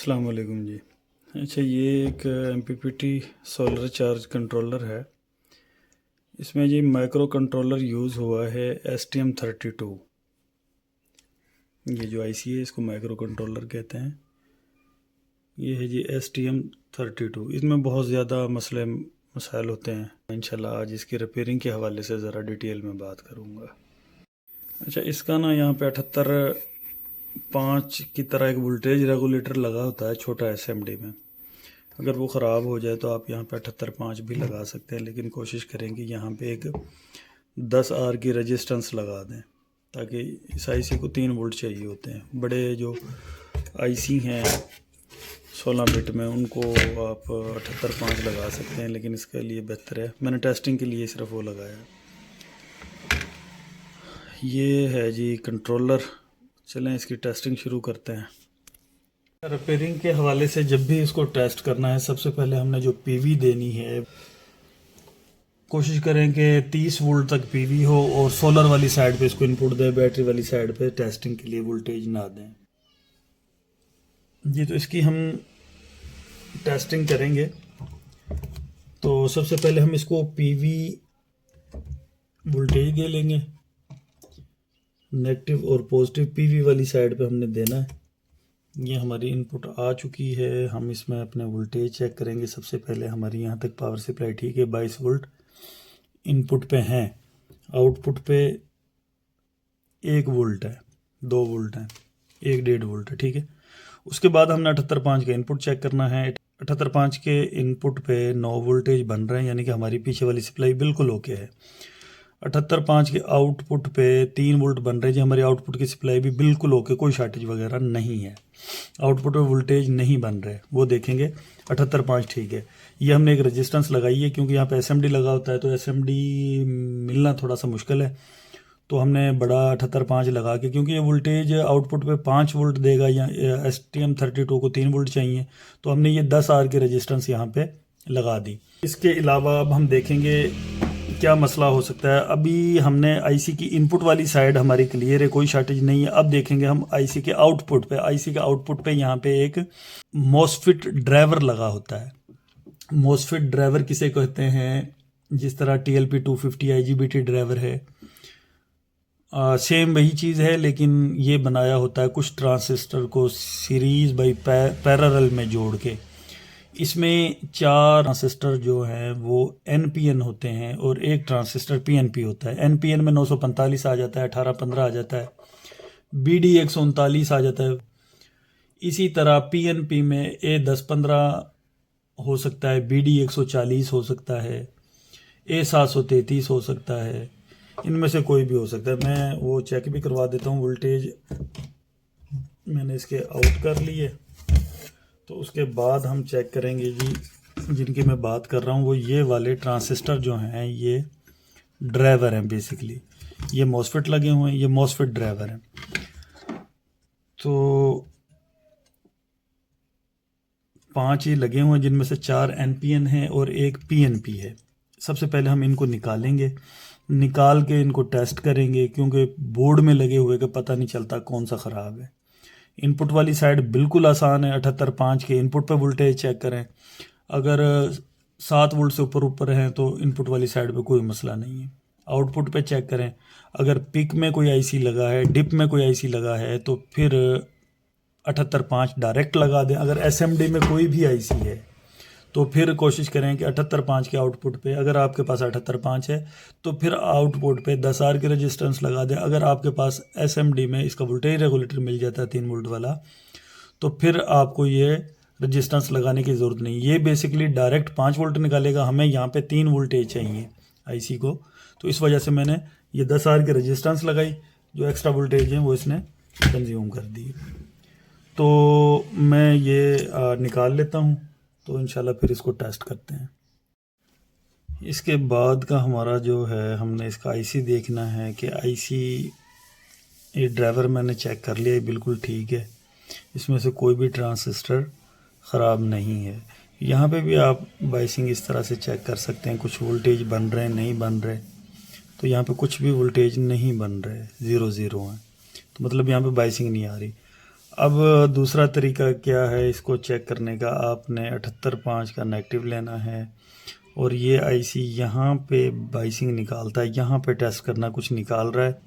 अस्सलाम वालेकुम जी। अच्छा, ये एक MPPT सोलर चार्ज कंट्रोलर है। इसमें जी माइक्रो कंट्रोलर यूज़ हुआ है STM32। ये जो IC है इसको माइक्रो कंट्रोलर कहते हैं। ये है जी STM32। इसमें बहुत ज़्यादा मसाइल होते हैं। इंशाल्लाह आज इसकी रिपेयरिंग के हवाले से ज़रा डिटेल में बात करूँगा। अच्छा, इसका ना यहाँ पे 78.5 की तरह एक वोल्टेज रेगुलेटर लगा होता है छोटा SMD में। अगर वो ख़राब हो जाए तो आप यहाँ पे 78.5 भी लगा सकते हैं, लेकिन कोशिश करें कि यहाँ पे एक 10R की रेजिस्टेंस लगा दें, ताकि इस IC को 3 वोल्ट चाहिए होते हैं। बड़े जो IC हैं 16 बिट में उनको आप 78.5 लगा सकते हैं, लेकिन इसके लिए बेहतर है, मैंने टेस्टिंग के लिए सिर्फ वो लगाया। ये है जी कंट्रोलर। चलें इसकी टेस्टिंग शुरू करते हैं। रिपेयरिंग के हवाले से जब भी इसको टेस्ट करना है, सबसे पहले हमने जो PV देनी है, कोशिश करें कि 30 वोल्ट तक PV हो और सोलर वाली साइड पे इसको इनपुट दें, बैटरी वाली साइड पे टेस्टिंग के लिए वोल्टेज ना दें जी। तो इसकी हम टेस्टिंग करेंगे। तो सबसे पहले हम इसको PV वोल्टेज दे लेंगे, नेगेटिव और पॉजिटिव PV वाली साइड पे हमने देना है। ये हमारी इनपुट आ चुकी है। हम इसमें अपने वोल्टेज चेक करेंगे। सबसे पहले हमारी यहाँ तक पावर सप्लाई ठीक है, 22 वोल्ट इनपुट पे हैं। आउटपुट पे 1 वोल्ट है, 2 वोल्ट है, 1.5 वोल्ट है, ठीक है। उसके बाद हमने 78.5 का इनपुट चेक करना है। 78.5 के इनपुट पे 9 वोल्टेज बन रहे हैं, यानी कि हमारी पीछे वाली सप्लाई बिल्कुल ओके है। 78.5 के आउटपुट पे 3 वोल्ट बन रहे हैं जी, हमारी आउटपुट की सप्लाई भी बिल्कुल ओके, कोई शॉर्टेज वगैरह नहीं है। आउटपुट पे वोल्टेज नहीं बन रहे, वो देखेंगे। 78.5 ठीक है। ये हमने एक रेजिस्टेंस लगाई है, क्योंकि यहाँ पे SMD लगा होता है, तो SMD मिलना थोड़ा सा मुश्किल है। तो हमने बड़ा 78.5 लगा के, क्योंकि ये वोल्टेज आउटपुट पे 5 वोल्ट देगा, या STM32 को 3 वोल्ट चाहिए, तो हमने ये 10R की रेजिस्टेंस यहाँ पे लगा दी। इसके अलावा अब हम देखेंगे क्या मसला हो सकता है। अभी हमने IC की इनपुट वाली साइड हमारी क्लियर है, कोई शॉर्टेज नहीं है। अब देखेंगे हम IC के आउटपुट पे। IC के आउटपुट पे यहाँ पे एक MOSFET ड्राइवर लगा होता है। MOSFET ड्राइवर किसे कहते हैं? जिस तरह TLP250 IGBT ड्राइवर है, सेम वही चीज़ है, लेकिन ये बनाया होता है कुछ ट्रांजिस्टर को सीरीज बाई पैरेलल में जोड़ के। इसमें 4 ट्रांजिस्टर जो हैं वो NPN होते हैं और एक ट्रांजिस्टर PNP होता है। NPN में 945 आ जाता है, 1815 आ जाता है, BD 139 आ जाता है। इसी तरह PNP में A1015 हो सकता है, BD 140 हो सकता है, A733 हो सकता है। इनमें से कोई भी हो सकता है। मैं वो चेक भी करवा देता हूँ। वोल्टेज मैंने इसके आउट कर लिए, तो उसके बाद हम चेक करेंगे जी, जिनकी मैं बात कर रहा हूँ वो ये वाले ट्रांजिस्टर जो हैं, ये ड्राइवर हैं बेसिकली। ये MOSFET लगे हुए हैं, ये MOSFET ड्राइवर हैं। तो 5 ये लगे हुए हैं, जिनमें से 4 NPN हैं और एक PNP है। सबसे पहले हम इनको निकालेंगे, निकाल के इनको टेस्ट करेंगे, क्योंकि बोर्ड में लगे हुए का पता नहीं चलता कौन सा ख़राब है। इनपुट वाली साइड बिल्कुल आसान है। 78.5 के इनपुट पे वोल्टेज चेक करें। अगर 7 वोल्ट से ऊपर हैं तो इनपुट वाली साइड पे कोई मसला नहीं है। आउटपुट पे चेक करें। अगर पिक में कोई IC लगा है, डिप में कोई IC लगा है, तो फिर 78.5 डायरेक्ट लगा दें। अगर SMD में कोई भी IC है तो फिर कोशिश करें कि 78.5 के आउटपुट पे, अगर आपके पास 78.5 है तो फिर आउटपुट पे 10R की रेजिस्टेंस लगा दें। अगर आपके पास SMD में इसका वोल्टेज रेगुलेटर मिल जाता है 3 वोल्ट वाला, तो फिर आपको ये रेजिस्टेंस लगाने की ज़रूरत नहीं। ये बेसिकली डायरेक्ट 5 वोल्ट निकालेगा। हमें यहाँ पे 3 वोल्टेज चाहिए IC को, तो इस वजह से मैंने ये 10R की रेजिस्टेंस लगाई। जो एक्स्ट्रा वोल्टेज है वो इसने कंज्यूम कर दी। तो मैं ये निकाल लेता हूँ, तो इंशाल्लाह फिर इसको टेस्ट करते हैं। इसके बाद का हमारा जो है, हमने इसका IC देखना है कि IC, ये ड्राइवर मैंने चेक कर लिया, बिल्कुल ठीक है। इसमें से कोई भी ट्रांजिस्टर ख़राब नहीं है। यहाँ पे भी आप बाइसिंग इस तरह से चेक कर सकते हैं, कुछ वोल्टेज बन रहे हैं, नहीं बन रहे। तो यहाँ पे कुछ भी वोल्टेज नहीं बन रहे, 0 0 है, तो मतलब यहाँ पे बाइसिंग नहीं आ रही। अब दूसरा तरीका क्या है इसको चेक करने का, आपने 78.5 का नेगेटिव लेना है और ये आईसी यहाँ पे बाइसिंग निकालता है, यहाँ पे टेस्ट करना, कुछ निकाल रहा है।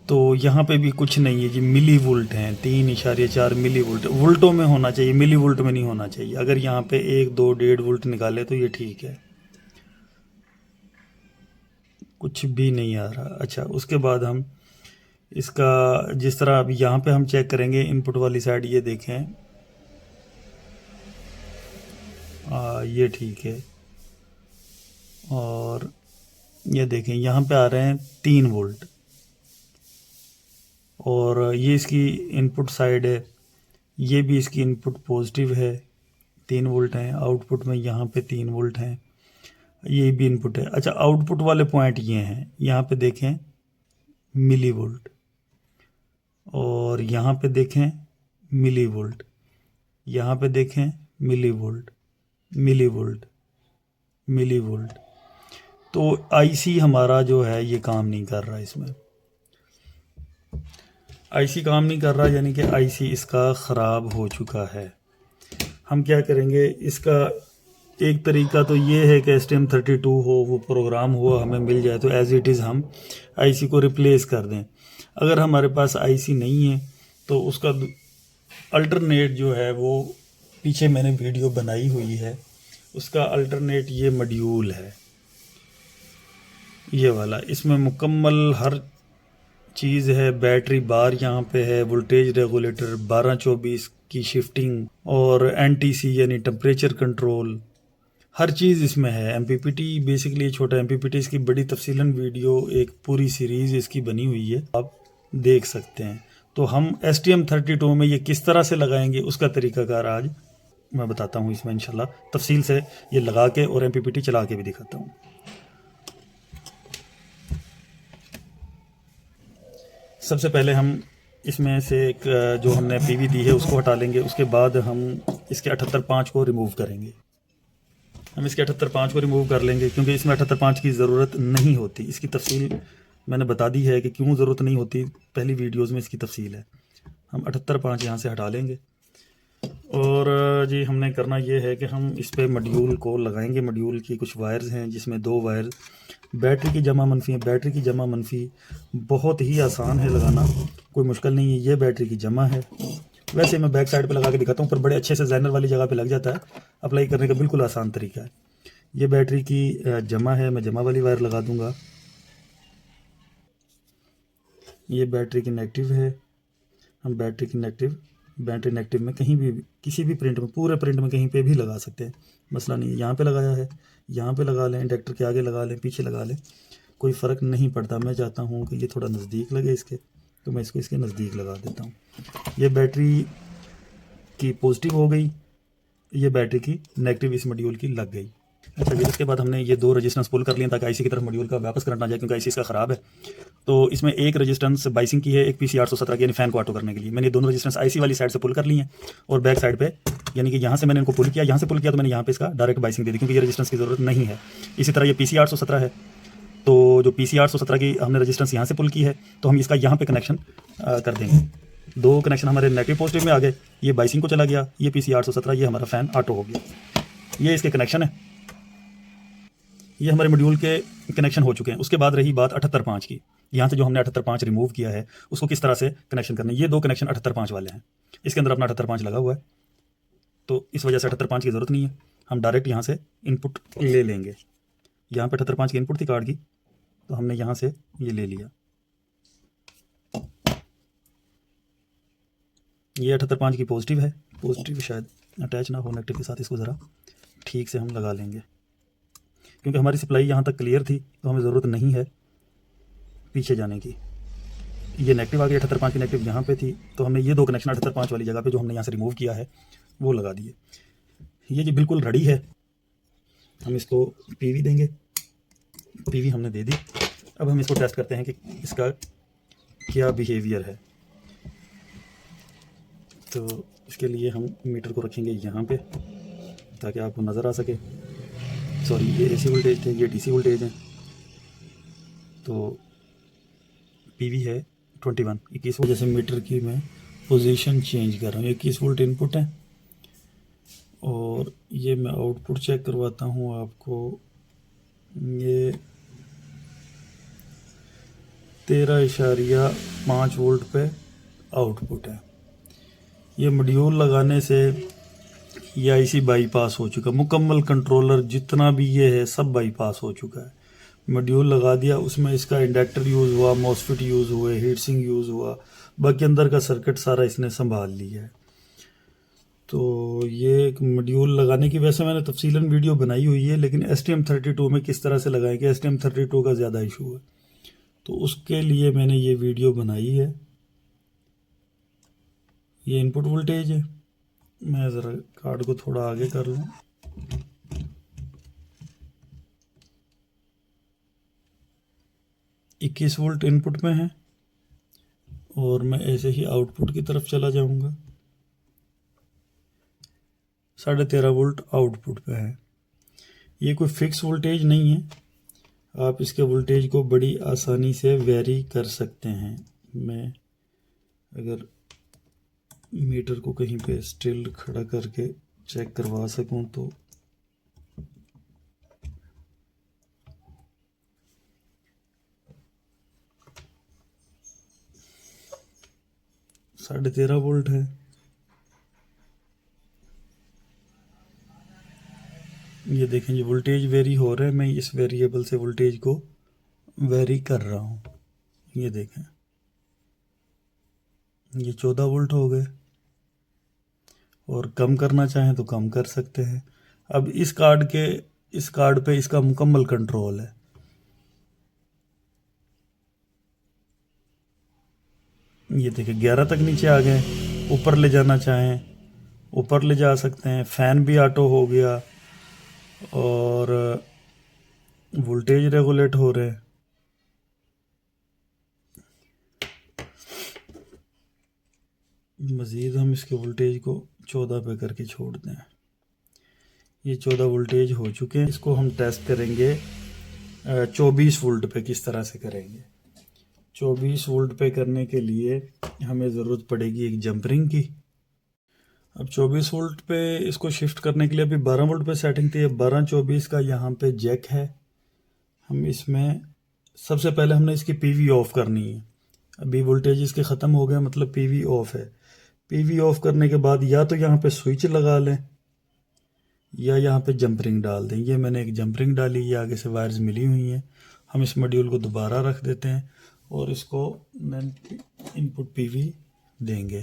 तो यहाँ पे भी कुछ नहीं है जी, मिली वोल्ट हैं, 3.4 मिली वोल्ट, वोल्टों में होना चाहिए, मिली वोल्ट में नहीं होना चाहिए। अगर यहाँ पे 1, 2, 1.5 वोल्ट निकाले तो ये ठीक है, कुछ भी नहीं आ रहा। अच्छा, उसके बाद हम इसका जिस तरह अभी यहाँ पे हम चेक करेंगे इनपुट वाली साइड, ये देखें, ये ठीक है। और ये देखें यहाँ पे आ रहे हैं 3 वोल्ट, और ये इसकी इनपुट साइड है, ये भी इसकी इनपुट पॉजिटिव है, 3 वोल्ट हैं। आउटपुट में यहाँ पे 3 वोल्ट हैं, ये भी इनपुट है। अच्छा, आउटपुट वाले पॉइंट ये हैं, यहाँ पे देखें मिली वोल्ट, और यहाँ पे देखें मिली वोल्ट, यहाँ पे देखें millivolt, millivolt, millivolt. तो आईसी हमारा जो है ये काम नहीं कर रहा, इसमें आईसी काम नहीं कर रहा, यानी कि आईसी इसका ख़राब हो चुका है। हम क्या करेंगे, इसका एक तरीका तो ये है कि STM32 हो, वो प्रोग्राम हुआ हमें मिल जाए तो एज़ इट इज़ हम आईसी को रिप्लेस कर दें। अगर हमारे पास आईसी नहीं है तो उसका अल्टरनेट जो है वो पीछे मैंने वीडियो बनाई हुई है, उसका अल्टरनेट ये मॉड्यूल है, ये वाला। इसमें मुकम्मल हर चीज़ है, बैटरी बार यहाँ पे है, वोल्टेज रेगुलेटर, 12-24 की शिफ्टिंग, और NTC यानी टेम्परेचर कंट्रोल, हर चीज़ इसमें है। MPPT बेसिकली छोटा MPPT, इसकी बड़ी तफसीलन वीडियो एक पूरी सीरीज़ इसकी बनी हुई है, आप देख सकते हैं। तो हम STM32 में ये किस तरह से लगाएंगे उसका तरीकाकार आज मैं बताता हूँ इसमें इंशाल्लाह तफसील से, ये लगा के और MPPT चला के भी दिखाता हूँ। सबसे पहले हम इसमें से एक जो हमने PV दी है उसको हटा लेंगे, उसके बाद हम इसके 78.5 को रिमूव करेंगे। हम इसके 78.5 को रिमूव कर लेंगे क्योंकि इसमें 78.5 की ज़रूरत नहीं होती। इसकी तफसील मैंने बता दी है कि क्यों ज़रूरत नहीं होती, पहली वीडियोस में इसकी तफसील है। हम 78.5 यहाँ से हटा लेंगे, और जी हमने करना ये है कि हम इस पर मॉड्यूल को लगाएंगे। मॉड्यूल की कुछ वायर्स हैं जिसमें 2 वायर बैटरी की जमा मनफी है। बैटरी की जमा मनफी बहुत ही आसान है लगाना, कोई मुश्किल नहीं है। ये बैटरी की जमा है, वैसे मैं बैक साइड पे लगा के दिखाता हूँ, पर बड़े अच्छे से ज़ाइनर वाली जगह पे लग जाता है। अप्लाई करने का बिल्कुल आसान तरीका है। ये बैटरी की जमा है, मैं जमा वाली वायर लगा दूंगा। ये बैटरी की नेगेटिव है, हम बैटरी नेगेटिव में कहीं भी किसी भी प्रिंट में, पूरे प्रिंट में कहीं पे भी लगा सकते हैं, मसला नहीं है। यहाँ पे लगाया है, यहाँ पे लगा लें, इंडक्टर के आगे लगा लें, पीछे लगा लें, कोई फ़र्क नहीं पड़ता। मैं चाहता हूँ कि ये थोड़ा नज़दीक लगे इसके, तो मैं इसको इसके नज़दीक लगा देता हूँ। ये बैटरी की पॉजिटिव हो गई, ये बैटरी की नेगेटिव इस मॉड्यूल की लग गई। अच्छा जी, इसके बाद हमने ये 2 रेजिस्टेंस पुल कर लिए ताकि आईसी की तरफ मॉड्यूल का वापस करंट ना जाए, क्योंकि आईसी इसका ख़राब है। तो इसमें एक रेजिस्टेंस बाइसिंग की है, एक PC 817 की, यानी फ़ैन को ऑटो करने के लिए। मैंने दोनों रेजिस्टेंस आईसी वाली साइड से पुल कर लिए हैं, और बैक साइड पे यानी कि यहाँ से मैंने इनको पुल किया, यहाँ से पुल किया तो मैंने यहाँ पे इसका डायरेक्ट बाइसिंग दे दी, क्योंकि ये रेजिस्टेंस की ज़रूरत नहीं है। इसी तरह ये PC 817 है, तो जो PC 817 की हमने रेजिस्टेंस यहाँ से पुल की है, तो हम इसका यहाँ पे कनेक्शन कर देंगे। 2 कनेक्शन हमारे नेगेटिव पॉजिटिव में आ गए, ये बाइसिंग को चला गया, ये PC 817, ये हमारा फ़ैन ऑटो हो गया। ये इसके कनेक्शन है, ये हमारे मॉड्यूल के कनेक्शन हो चुके हैं। उसके बाद रही बात 78.5 की। यहाँ से जो हमने 78.5 रिमूव किया है उसको किस तरह से कनेक्शन करना है। ये 2 कनेक्शन 78.5 वाले हैं, इसके अंदर अपना 78.5 लगा हुआ है, तो इस वजह से 78.5 की ज़रूरत नहीं है। हम डायरेक्ट यहाँ से इनपुट ले लेंगे। यहाँ पे 78.5 की इनपुट थी कार्ड की, तो हमने यहाँ से ये ले लिया। ये 78.5 की पॉजिटिव है, पॉजिटिव शायद अटैच ना हो नेगेटिव के साथ, इसको ज़रा ठीक से हम लगा लेंगे, क्योंकि हमारी सप्लाई यहाँ तक क्लियर थी, तो हमें ज़रूरत नहीं है पीछे जाने की। ये नेगेटिव आ गई, 78.5 की नेगेटिव यहाँ पे थी, तो हमने ये 2 कनेक्शन 78.5 वाली जगह पे जो हमने यहाँ से रिमूव किया है वो लगा दिए। ये जी बिल्कुल रेडी है। हम इसको PV देंगे, PV हमने दे दी। अब हम इसको टेस्ट करते हैं कि इसका क्या बिहेवियर है। तो इसके लिए हम मीटर को रखेंगे यहाँ पे ताकि आपको नज़र आ सके। सॉरी, ये AC वोल्टेज थे, ये DC वोल्टेज हैं। तो PV है 21 वजह से मीटर की मैं पोजीशन चेंज कर रहा हूँ। 21 वोल्ट इनपुट है और ये मैं आउटपुट चेक करवाता हूँ आपको। ये 13.5 वोल्ट पे आउटपुट है। ये मॉड्यूल लगाने से ये आईसी बाईपास हो चुका, मुकम्मल कंट्रोलर जितना भी ये है सब बाईपास हो चुका है। मॉड्यूल लगा दिया, उसमें इसका इंडक्टर यूज़ हुआ, मॉसफेट यूज़ हुए, हीट सिंक यूज़ हुआ, बाकी अंदर का सर्किट सारा इसने संभाल लिया है। तो ये एक मॉड्यूल लगाने की वैसे मैंने तफसीलन वीडियो बनाई हुई है, लेकिन STM32 में किस तरह से लगाएंगे, STM32 का ज़्यादा इशू है, तो उसके लिए मैंने ये वीडियो बनाई है। ये इनपुट वोल्टेज है। मैं ज़रा कार्ड को थोड़ा आगे कर लूँ। इक्कीस वोल्ट इनपुट में है और मैं ऐसे ही आउटपुट की तरफ चला जाऊंगा। 13.5 वोल्ट आउटपुट पे है। ये कोई फिक्स वोल्टेज नहीं है, आप इसके वोल्टेज को बड़ी आसानी से वेरी कर सकते हैं। मैं अगर मीटर को कहीं पे स्टिल खड़ा करके चेक करवा सकूं तो साढ़े 13 वोल्ट है। ये देखें, ये वोल्टेज वेरी हो रहा है, मैं इस वेरिएबल से वोल्टेज को वेरी कर रहा हूँ। ये देखें, ये 14 वोल्ट हो गए और कम करना चाहें तो कम कर सकते हैं। अब इस कार्ड पे इसका मुकम्मल कंट्रोल है। ये देखिए 11 तक नीचे आ गए। ऊपर ले जाना चाहें ऊपर ले जा सकते हैं। फैन भी ऑटो हो गया और वोल्टेज रेगुलेट हो रहे हैं। मज़ीद हम इसके वोल्टेज को 14 पे करके छोड़ दें। ये 14 वोल्टेज हो चुके हैं। इसको हम टेस्ट करेंगे 24 वोल्ट पे। किस तरह से करेंगे? 24 वोल्ट पे करने के लिए हमें ज़रूरत पड़ेगी एक जंपरिंग की। अब 24 वोल्ट पे इसको शिफ्ट करने के लिए अभी 12 वोल्ट पे सेटिंग थी, अब 12-24 का यहाँ पे जैक है। हम इसमें सबसे पहले हमने इसकी पीवी ऑफ करनी है। अभी वोल्टेज इसके ख़त्म हो गया, मतलब पीवी ऑफ है। पीवी ऑफ करने के बाद या तो यहाँ पे स्विच लगा लें या यहाँ पे जंपरिंग डाल दें। ये मैंने एक जंपरिंग डाली, ये आगे से वायर्स मिली हुई हैं। हम इस मॉड्यूल को दोबारा रख देते हैं और इसको इनपुट पीवी देंगे।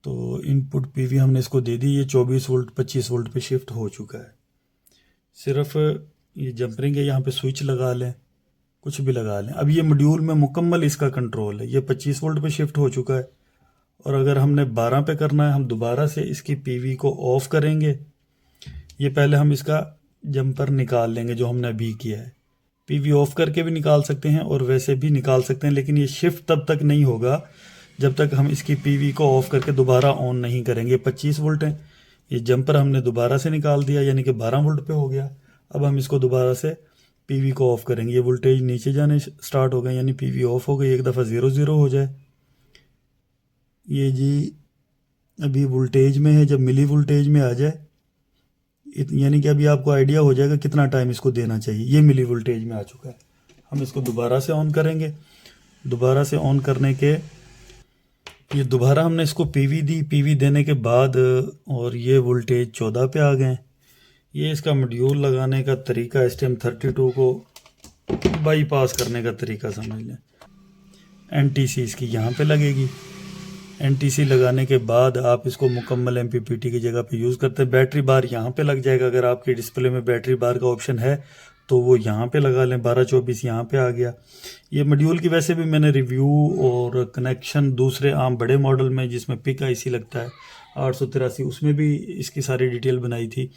तो इनपुट पीवी हमने इसको दे दी। ये 24 वोल्ट 25 वोल्ट पे शिफ्ट हो चुका है। सिर्फ ये जंपरिंग है, यहाँ पे स्विच लगा लें, कुछ भी लगा लें। अब ये मॉड्यूल में मुकम्मल इसका कंट्रोल है। ये 25 वोल्ट पे शिफ्ट हो चुका है और अगर हमने 12 पे करना है, हम दोबारा से इसकी पीवी को ऑफ करेंगे। ये पहले हम इसका जंपर निकाल लेंगे जो हमने अभी किया है। पीवी ऑफ करके भी निकाल सकते हैं और वैसे भी निकाल सकते हैं, लेकिन ये शिफ्ट तब तक नहीं होगा जब तक हम इसकी पीवी को ऑफ करके दोबारा ऑन नहीं करेंगे। 25 वोल्ट है, ये जंपर हमने दोबारा से निकाल दिया, यानी कि 12 वोल्ट पे हो गया। अब हम इसको दोबारा से पीवी को ऑफ करेंगे। ये वोल्टेज नीचे जाने स्टार्ट हो गए, यानी पीवी ऑफ हो गई। एक दफ़ा 0-0 हो जाए। ये जी अभी वोल्टेज में है, जब मिली वोल्टेज में आ जाए यानी कि अभी आपको आइडिया हो जाएगा कितना टाइम इसको देना चाहिए। ये मिली वोल्टेज में आ चुका है। हम इसको दोबारा से ऑन करेंगे। दोबारा से ऑन करने के ये दोबारा हमने इसको पीवी दी। पीवी देने के बाद और ये वोल्टेज 14 पे आ गए। ये इसका मॉड्यूल लगाने का तरीका, STM32 को बाईपास करने का तरीका समझ लें। NTC इसकी यहाँ पे लगेगी। NTC लगाने के बाद आप इसको मुकम्मल MPPT की जगह पे यूज़ करते हैं। बैटरी बार यहाँ पे लग जाएगा। अगर आपकी डिस्प्ले में बैटरी बार का ऑप्शन है तो वो यहाँ पे लगा लें। 12-24 यहाँ पे आ गया। ये मॉड्यूल की वैसे भी मैंने रिव्यू और कनेक्शन दूसरे आम बड़े मॉडल में जिसमें पिक IC लगता है 883, उसमें भी इसकी सारी डिटेल बनाई थी,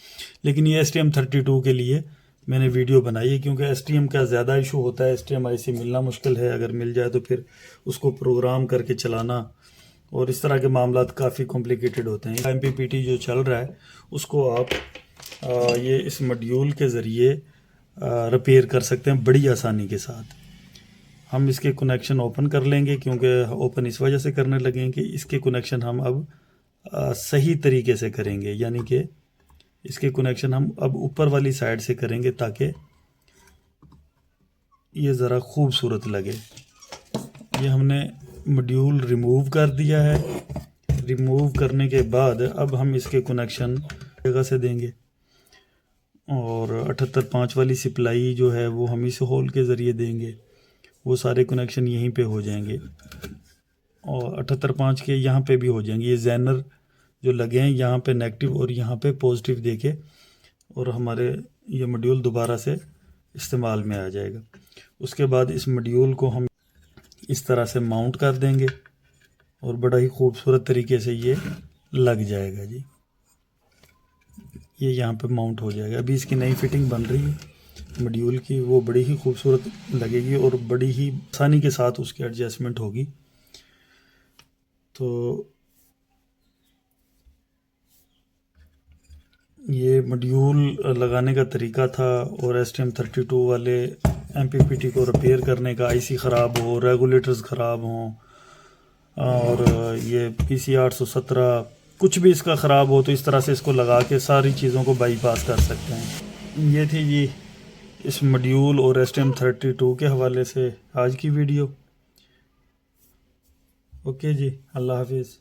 लेकिन ये STM32 के लिए मैंने वीडियो बनाई है क्योंकि STM का ज़्यादा इशू होता है। STM IC मिलना मुश्किल है, अगर मिल जाए तो फिर उसको प्रोग्राम करके चलाना और इस तरह के मामलात काफ़ी कॉम्प्लिकेटेड होते हैं। MPPT जो चल रहा है उसको आप ये इस मॉड्यूल के ज़रिए रिपेयर कर सकते हैं बड़ी आसानी के साथ। हम इसके कनेक्शन ओपन कर लेंगे, क्योंकि ओपन इस वजह से करने लगेंगे कि इसके कनेक्शन हम अब सही तरीके से करेंगे, यानी कि इसके कनेक्शन हम अब ऊपर वाली साइड से करेंगे ताकि ये ज़रा खूबसूरत लगे। ये हमने मॉड्यूल रिमूव कर दिया है। रिमूव करने के बाद अब हम इसके कनेक्शन जगह से देंगे, और 78.5 वाली सप्लाई जो है वो हम इस होल के ज़रिए देंगे। वो सारे कनेक्शन यहीं पे हो जाएंगे और 78.5 के यहाँ पे भी हो जाएंगे। ये ज़ैनर जो लगे हैं यहाँ पे नेगेटिव और यहाँ पे पॉजिटिव देके, और हमारे ये मॉड्यूल दोबारा से इस्तेमाल में आ जाएगा। उसके बाद इस मॉड्यूल को हम इस तरह से माउंट कर देंगे और बड़ा ही खूबसूरत तरीके से ये लग जाएगा जी। ये यहाँ पे माउंट हो जाएगा। अभी इसकी नई फिटिंग बन रही है मॉड्यूल की, वो बड़ी ही खूबसूरत लगेगी और बड़ी ही आसानी के साथ उसकी एडजस्टमेंट होगी। तो ये मॉड्यूल लगाने का तरीका था, और STM32 वाले MPPT को रिपेयर करने का। IC ख़राब हो, रेगुलेटर्स ख़राब हों, और ये PC 817 कुछ भी इसका ख़राब हो, तो इस तरह से इसको लगा के सारी चीज़ों को बाईपास कर सकते हैं। ये थी जी इस मॉड्यूल और STM32 के हवाले से आज की वीडियो। ओके जी, अल्लाह हाफिज़।